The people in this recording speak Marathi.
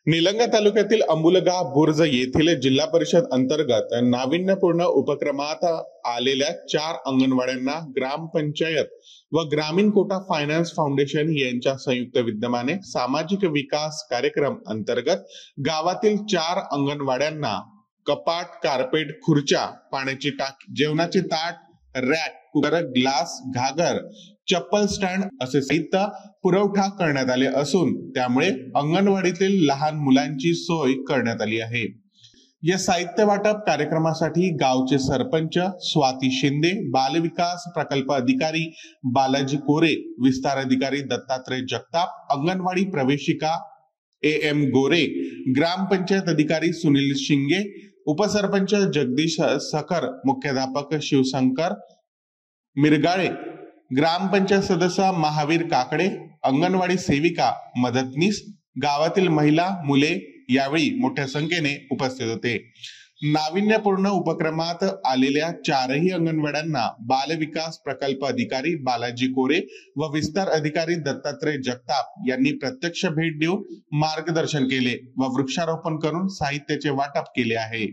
निलंगा तालुक्यातील अंबुलगा बुर्ज येथील जिल्हा परिषद अंतर्गत नाविन्यपूर्ण उपक्रमात आलेल्या 4 अंगणवाड्यांना ग्रामपंचायत व ग्रामीण कोटा फायनान्स फाउंडेशन यांच्या संयुक्त विद्यमाने सामाजिक विकास कार्यक्रम अंतर्गत गावातील 4 अंगणवाड्यांना कपाट, कार्पेट, खुर्च्या, पाण्याची टाकी, जेवणाचे ताट, रॅक, कुकर, ग्लास, घागर, चप्पल स्टँड असे साहित्य पुरवठा करण्यात आले असून त्यामुळे अंगणवाडीतील लहान मुलांची सोय करण्यात आली आहे। या साहित्य वाटप कार्यक्रमासाठी गावचे सरपंच स्वाती शिंदे, बालविकास प्रकल्प अधिकारी बालाजी कोरे, विस्तार अधिकारी दत्तात्रय जगताप, अंगणवाडी प्रवेशिका AM गोरे, ग्रामपंचायत अधिकारी सुनील शिंगे, उपसरपंच जगदीश सकर, मुख्याध्यापक शिवशंकर मिरगाळे, ग्रामपंचायत सदस्य महावीर काकडे, अंगणवाडी सेविका मदतनीस, गावातील महिला, मुले यावेळी मोठ्या संख्येने उपस्थित होते। नाविन्यपूर्ण उपक्रमात आलेल्या 4ही अंगणवाड्यांना बालविकास प्रकल्प अधिकारी बालाजी कोरे व विस्तार अधिकारी दत्तात्रय जगताप यांनी प्रत्यक्ष भेट देऊन मार्गदर्शन केले व वृक्षारोपण करून साहित्याचे वाटप केले आहे।